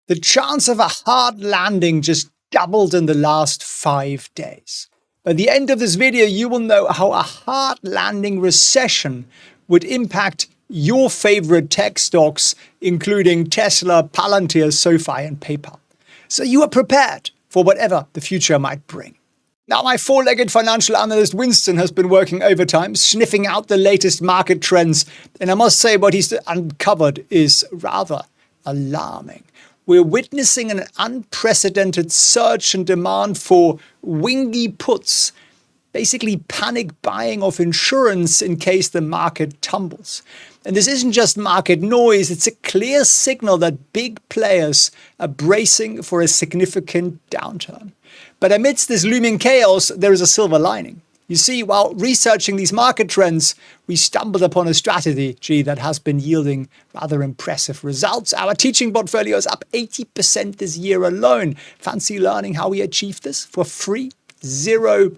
The chance of a hard landing just doubled in the last 5 days. By the end of this video, you will know how a hard landing recession would impact your favorite tech stocks, including Tesla, Palantir, SoFi, and PayPal. So you are prepared for whatever the future might bring. Now, my four-legged financial analyst Winston has been working overtime, sniffing out the latest market trends, and I must say what he's uncovered is rather alarming. We're witnessing an unprecedented surge in demand for wingy puts, basically panic buying of insurance in case the market tumbles. And this isn't just market noise, it's a clear signal that big players are bracing for a significant downturn. But amidst this looming chaos, there is a silver lining. You see, while researching these market trends, we stumbled upon a strategy that has been yielding rather impressive results. Our teaching portfolio is up 80% this year alone. Fancy learning how we achieve this for free? Zero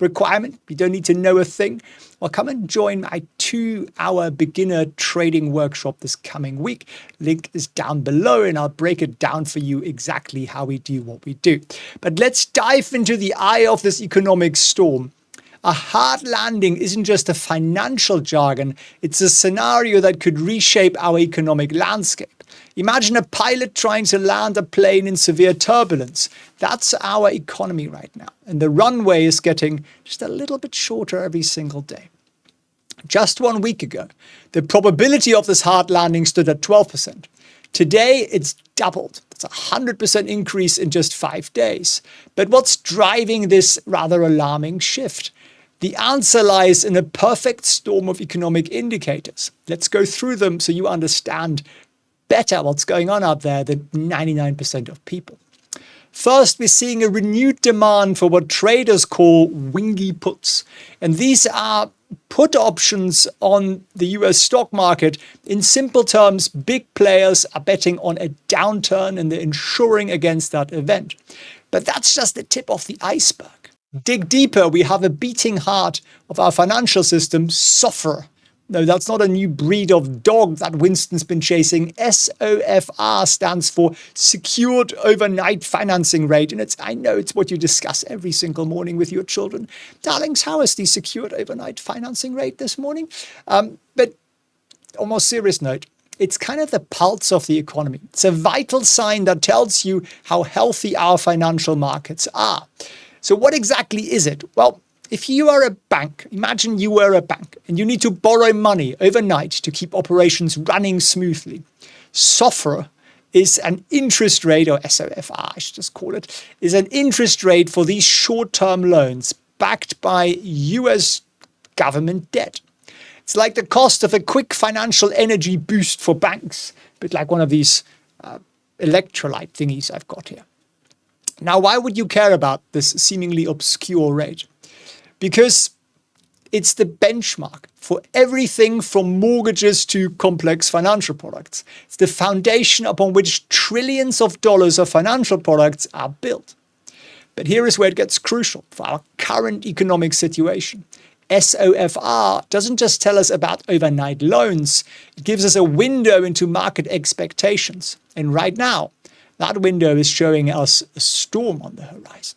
requirement. You don't need to know a thing. Well, come and join my 2-hour beginner trading workshop this coming week. Link is down below and I'll break it down for you exactly how we do what we do. But let's dive into the eye of this economic storm. A hard landing isn't just a financial jargon, it's a scenario that could reshape our economic landscape. Imagine a pilot trying to land a plane in severe turbulence. That's our economy right now. And the runway is getting just a little bit shorter every single day. Just 1 week ago, the probability of this hard landing stood at 12%. Today, it's doubled. That's a 100% increase in just 5 days. But what's driving this rather alarming shift? The answer lies in a perfect storm of economic indicators. Let's go through them so you understand better what's going on out there than 99% of people. First, we're seeing a renewed demand for what traders call wingy puts. And these are put options on the US stock market. In simple terms, big players are betting on a downturn and they're insuring against that event. But that's just the tip of the iceberg. Dig deeper, we have a beating heart of our financial system, SOFR. No, that's not a new breed of dog that Winston's been chasing. SOFR stands for Secured Overnight Financing Rate. And I know it's what you discuss every single morning with your children. Darlings, how is the Secured Overnight Financing Rate this morning? But on a more serious note, it's kind of the pulse of the economy. It's a vital sign that tells you how healthy our financial markets are. So what exactly is it? Well, if you are a bank, imagine you were a bank and you need to borrow money overnight to keep operations running smoothly. SOFR is an interest rate, or SOFR, I should just call it, is an interest rate for these short-term loans backed by US government debt. It's like the cost of a quick financial energy boost for banks, a bit like one of these electrolyte thingies I've got here. Now, why would you care about this seemingly obscure rate? Because it's the benchmark for everything from mortgages to complex financial products. It's the foundation upon which trillions of dollars of financial products are built. But here is where it gets crucial for our current economic situation. SOFR doesn't just tell us about overnight loans, it gives us a window into market expectations. And right now, that window is showing us a storm on the horizon.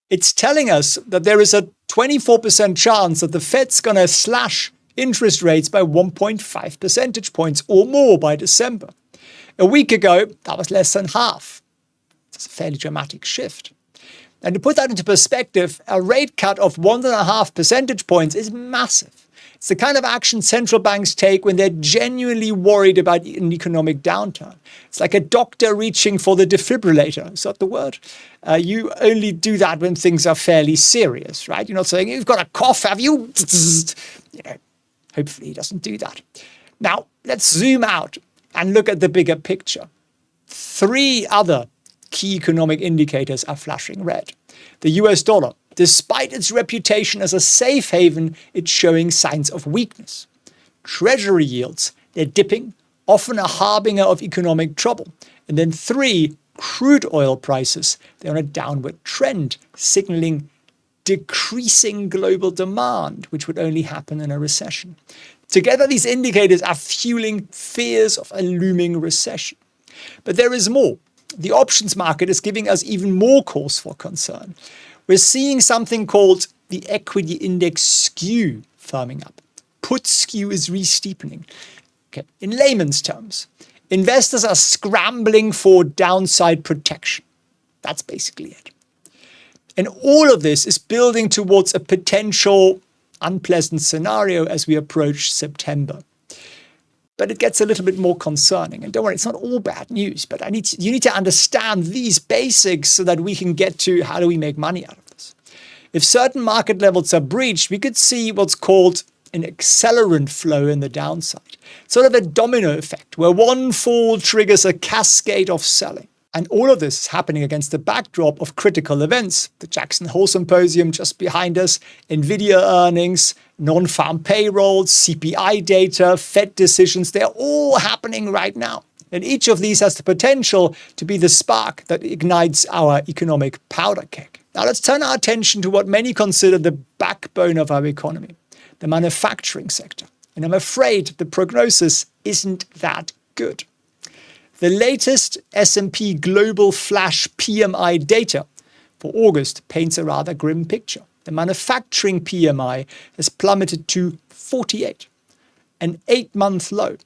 It's telling us that there is a 24% chance that the Fed's going to slash interest rates by 1.5 percentage points or more by December. A week ago, that was less than half. It's a fairly dramatic shift. And to put that into perspective, a rate cut of 1.5 percentage points is massive. It's the kind of action central banks take when they're genuinely worried about an economic downturn. It's like a doctor reaching for the defibrillator. Is that the word? You only do that when things are fairly serious, right? You're not saying, you've got a cough, have you? Hopefully he doesn't do that. Now, let's zoom out and look at the bigger picture. 3 other key economic indicators are flashing red. The US dollar. Despite its reputation as a safe haven, it's showing signs of weakness. Treasury yields, they're dipping, often a harbinger of economic trouble. And then 3, crude oil prices, they're on a downward trend, signaling decreasing global demand, which would only happen in a recession. Together, these indicators are fueling fears of a looming recession. But there is more. The options market is giving us even more cause for concern. We're seeing something called the equity index skew firming up. Put skew is re-steepening. Okay. In layman's terms, investors are scrambling for downside protection. That's basically it. And all of this is building towards a potential unpleasant scenario as we approach September. But it gets a little bit more concerning. And don't worry, it's not all bad news, but you need to understand these basics so that we can get to how do we make money out of this. If certain market levels are breached, we could see what's called an accelerant flow in the downside. Sort of a domino effect where one fall triggers a cascade of selling. And all of this is happening against the backdrop of critical events. The Jackson Hole Symposium just behind us, Nvidia earnings, non-farm payrolls, CPI data, Fed decisions, they're all happening right now. And each of these has the potential to be the spark that ignites our economic powder keg. Now let's turn our attention to what many consider the backbone of our economy, the manufacturing sector. And I'm afraid the prognosis isn't that good. The latest S&P Global Flash PMI data for August paints a rather grim picture. The manufacturing PMI has plummeted to 48, an 8-month low.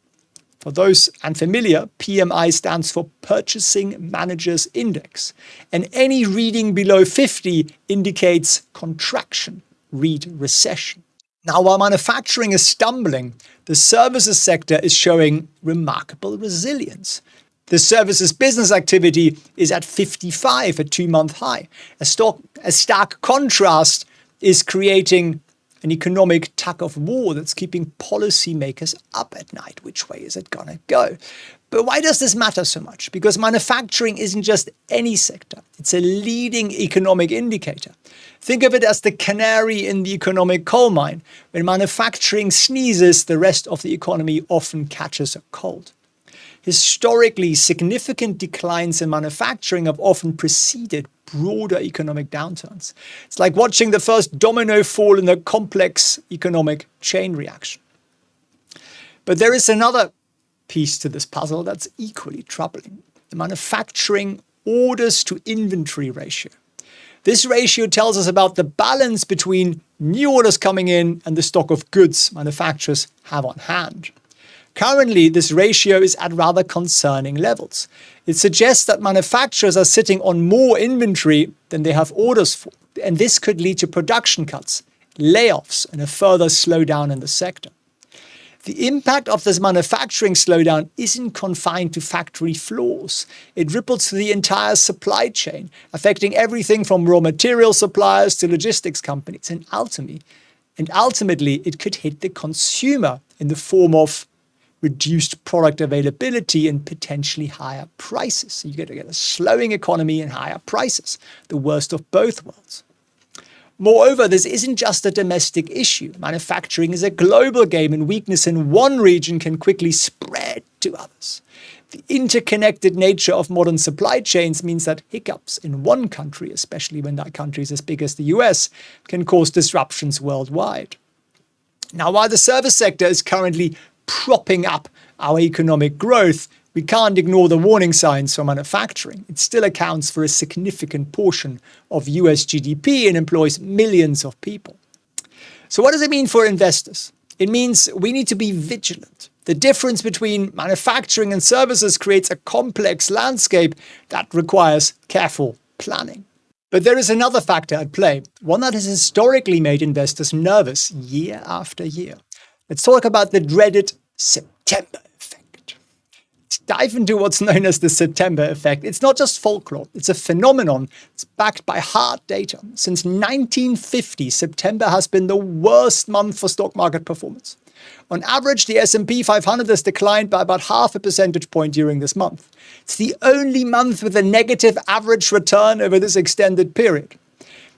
For those unfamiliar, PMI stands for Purchasing Managers Index, and any reading below 50 indicates contraction, read recession. Now, while manufacturing is stumbling, the services sector is showing remarkable resilience. The services business activity is at 55, a 2-month high. A stark contrast is creating an economic tug of war that's keeping policymakers up at night. Which way is it going to go? But why does this matter so much? Because manufacturing isn't just any sector. It's a leading economic indicator. Think of it as the canary in the economic coal mine. When manufacturing sneezes, the rest of the economy often catches a cold. Historically, significant declines in manufacturing have often preceded broader economic downturns. It's like watching the first domino fall in a complex economic chain reaction. But there is another piece to this puzzle that's equally troubling: the manufacturing orders to inventory ratio. This ratio tells us about the balance between new orders coming in and the stock of goods manufacturers have on hand. Currently, this ratio is at rather concerning levels. It suggests that manufacturers are sitting on more inventory than they have orders for, and this could lead to production cuts, layoffs, and a further slowdown in the sector. The impact of this manufacturing slowdown isn't confined to factory floors. It ripples through the entire supply chain, affecting everything from raw material suppliers to logistics companies. And ultimately, it could hit the consumer in the form of reduced product availability and potentially higher prices. So you're going to get a slowing economy and higher prices, the worst of both worlds. Moreover, this isn't just a domestic issue. Manufacturing is a global game, and weakness in one region can quickly spread to others. The interconnected nature of modern supply chains means that hiccups in one country, especially when that country is as big as the US, can cause disruptions worldwide. Now, while the service sector is currently propping up our economic growth, we can't ignore the warning signs for manufacturing. It still accounts for a significant portion of US GDP and employs millions of people. So what does it mean for investors? It means we need to be vigilant. The difference between manufacturing and services creates a complex landscape that requires careful planning. But there is another factor at play, one that has historically made investors nervous year after year. Let's talk about the dreaded September effect. Let's dive into what's known as the September effect. It's not just folklore, it's a phenomenon. It's backed by hard data. Since 1950, September has been the worst month for stock market performance. On average, the S&P 500 has declined by about 0.5 percentage point during this month. It's the only month with a negative average return over this extended period.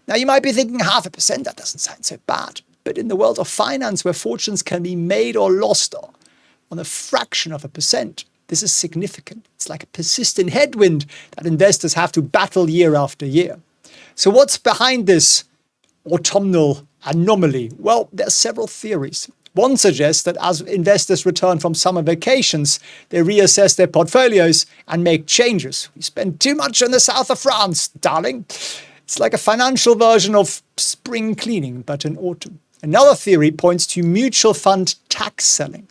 Now, you might be thinking 0.5%, that doesn't sound so bad. But in the world of finance, where fortunes can be made or lost on a fraction of a percent, this is significant. It's like a persistent headwind that investors have to battle year after year. So what's behind this autumnal anomaly? Well, there are several theories. One suggests that as investors return from summer vacations, they reassess their portfolios and make changes. We spend too much on the south of France, darling. It's like a financial version of spring cleaning, but in autumn. Another theory points to mutual fund tax selling.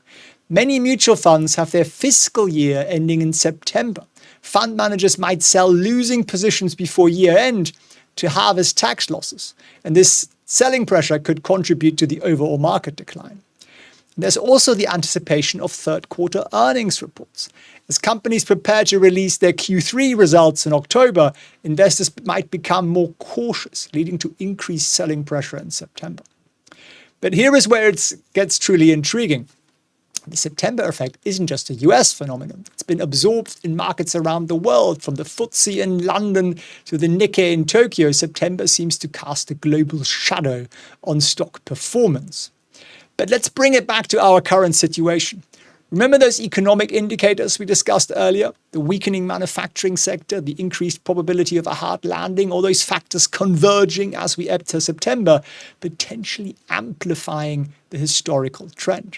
Many mutual funds have their fiscal year ending in September. Fund managers might sell losing positions before year end to harvest tax losses. And this selling pressure could contribute to the overall market decline. There's also the anticipation of third quarter earnings reports. As companies prepare to release their Q3 results in October, investors might become more cautious, leading to increased selling pressure in September. But here is where it gets truly intriguing. The September effect isn't just a US phenomenon. It's been absorbed in markets around the world, from the FTSE in London to the Nikkei in Tokyo. September seems to cast a global shadow on stock performance. But let's bring it back to our current situation. Remember those economic indicators we discussed earlier? The weakening manufacturing sector, the increased probability of a hard landing, all those factors converging as we enter September, potentially amplifying the historical trend.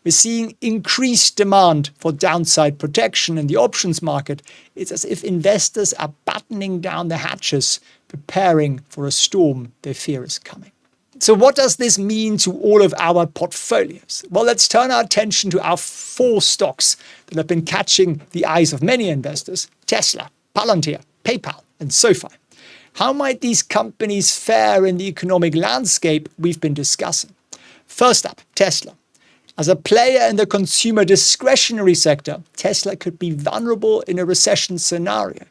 We're seeing increased demand for downside protection in the options market. It's as if investors are battening down the hatches, preparing for a storm they fear is coming. So what does this mean to all of our portfolios? Well, let's turn our attention to our 4 stocks that have been catching the eyes of many investors: Tesla, Palantir, PayPal, and SoFi. How might these companies fare in the economic landscape we've been discussing? First up, Tesla. As a player in the consumer discretionary sector, Tesla could be vulnerable in a recession scenario.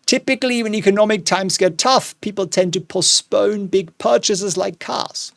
Typically, when economic times get tough, people tend to postpone big purchases like cars.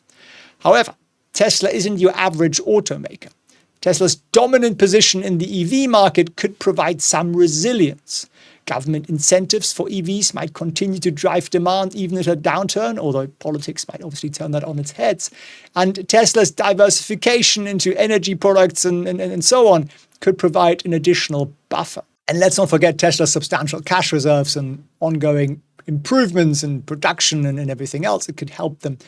However, Tesla isn't your average automaker. Tesla's dominant position in the EV market could provide some resilience. Government incentives for EVs might continue to drive demand even at a downturn, although politics might obviously turn that on its head. And Tesla's diversification into energy products and so on could provide an additional buffer. And let's not forget Tesla's substantial cash reserves and ongoing improvements in production and everything else. It could help them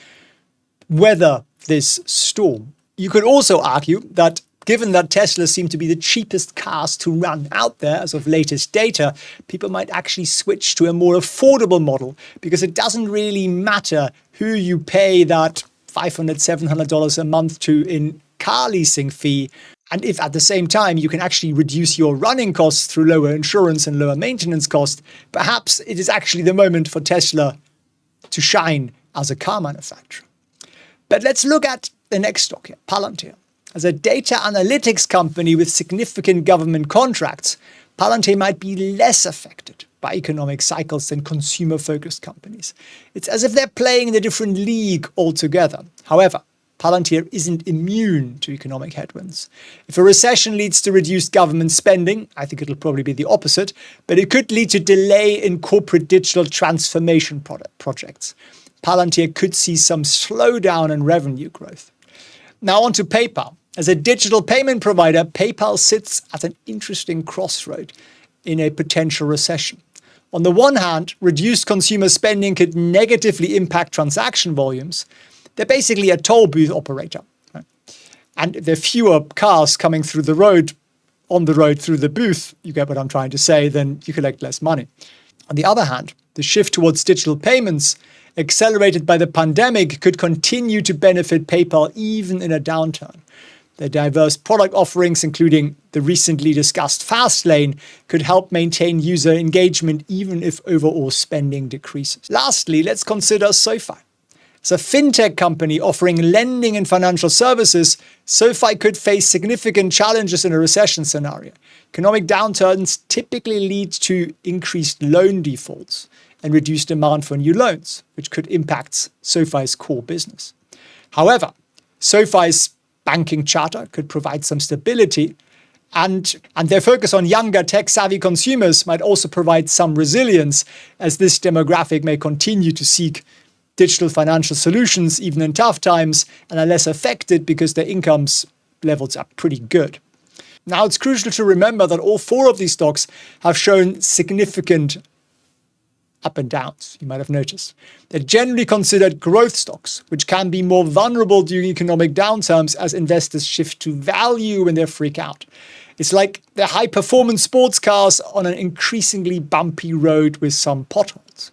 weather this storm. You could also argue that given that Tesla seem to be the cheapest cars to run out there as of latest data, people might actually switch to a more affordable model, because it doesn't really matter who you pay that $500, $700 a month to in car leasing fee. And if at the same time you can actually reduce your running costs through lower insurance and lower maintenance costs, perhaps it is actually the moment for Tesla to shine as a car manufacturer. But let's look at the next stock here, Palantir. As a data analytics company with significant government contracts, Palantir might be less affected by economic cycles than consumer-focused companies. It's as if they're playing in a different league altogether. However, Palantir isn't immune to economic headwinds. If a recession leads to reduced government spending, I think it'll probably be the opposite, but it could lead to delay in corporate digital transformation projects. Palantir could see some slowdown in revenue growth. Now on to PayPal. As a digital payment provider, PayPal sits at an interesting crossroad in a potential recession. On the one hand, reduced consumer spending could negatively impact transaction volumes. They're basically a toll booth operator, right? And if there are fewer cars coming through the road, on the road through the booth, you get what I'm trying to say, then you collect less money. On the other hand, the shift towards digital payments, accelerated by the pandemic, could continue to benefit PayPal even in a downturn. Their diverse product offerings, including the recently discussed Fast Lane, could help maintain user engagement even if overall spending decreases. Lastly, let's consider SoFi. As a fintech company offering lending and financial services, SoFi could face significant challenges in a recession scenario. Economic downturns typically lead to increased loan defaults and reduced demand for new loans, which could impact SoFi's core business. However, SoFi's banking charter could provide some stability, and their focus on younger tech-savvy consumers might also provide some resilience, as this demographic may continue to seek digital financial solutions even in tough times and are less affected because their incomes levels are pretty good. Now, it's crucial to remember that all 4 of these stocks have shown significant up and downs, you might have noticed. They're generally considered growth stocks, which can be more vulnerable during economic downturns as investors shift to value when they freak out. It's like the high-performance sports cars on an increasingly bumpy road with some potholes.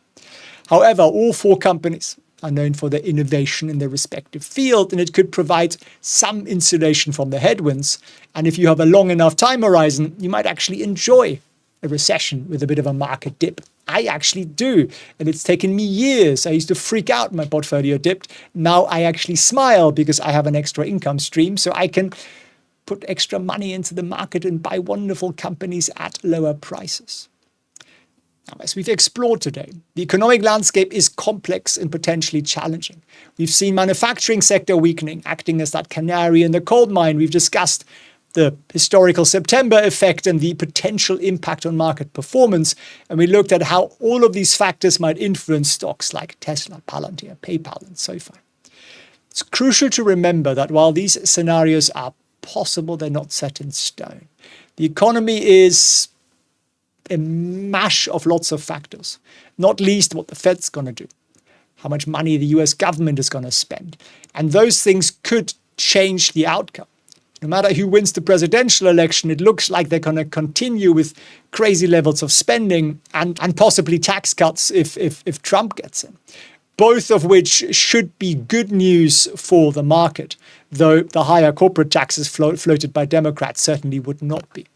However, all four companies are known for their innovation in their respective field, and it could provide some insulation from the headwinds. And if you have a long enough time horizon, you might actually enjoy a recession with a bit of a market dip. I actually do, and it's taken me years. I used to freak out when my portfolio dipped. Now I actually smile because I have an extra income stream, so I can put extra money into the market and buy wonderful companies at lower prices. Now, as we've explored today, the economic landscape is complex and potentially challenging. We've seen manufacturing sector weakening, acting as that canary in the coal mine. We've discussed the historical September effect and the potential impact on market performance. And we looked at how all of these factors might influence stocks like Tesla, Palantir, PayPal, and SoFi. It's crucial to remember that while these scenarios are possible, they're not set in stone. The economy is a mash of lots of factors, not least what the Fed's going to do, how much money the US government is going to spend. And those things could change the outcome. No matter who wins the presidential election, it looks like they're going to continue with crazy levels of spending and possibly tax cuts if Trump gets in, both of which should be good news for the market, though the higher corporate taxes floated by Democrats certainly would not be.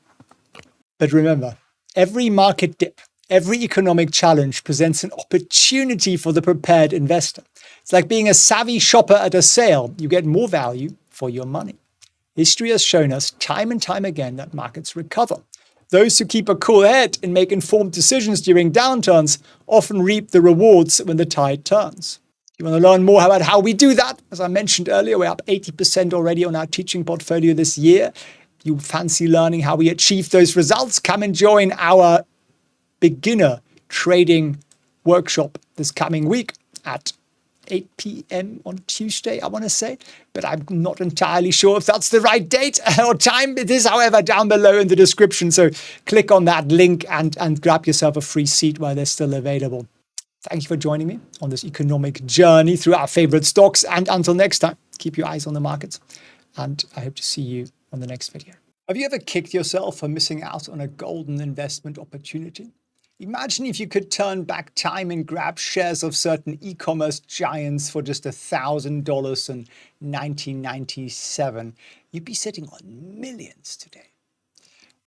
But remember, every market dip, every economic challenge presents an opportunity for the prepared investor. It's like being a savvy shopper at a sale. You get more value for your money. History has shown us time and time again that markets recover. Those who keep a cool head and make informed decisions during downturns often reap the rewards when the tide turns. If you want to learn more about how we do that, as I mentioned earlier, we're up 80% already on our teaching portfolio this year. You fancy learning how we achieve those results, come and join our beginner trading workshop this coming week at 8 p.m. on Tuesday, I want to say, but I'm not entirely sure if that's the right date or time. It is, however, down below in the description. So click on that link and grab yourself a free seat while they're still available. Thank you for joining me on this economic journey through our favorite stocks. And until next time, keep your eyes on the markets. And I hope to see you on the next video. Have you ever kicked yourself for missing out on a golden investment opportunity? Imagine if you could turn back time and grab shares of certain e-commerce giants for just $1,000 in 1997. You'd be sitting on millions today.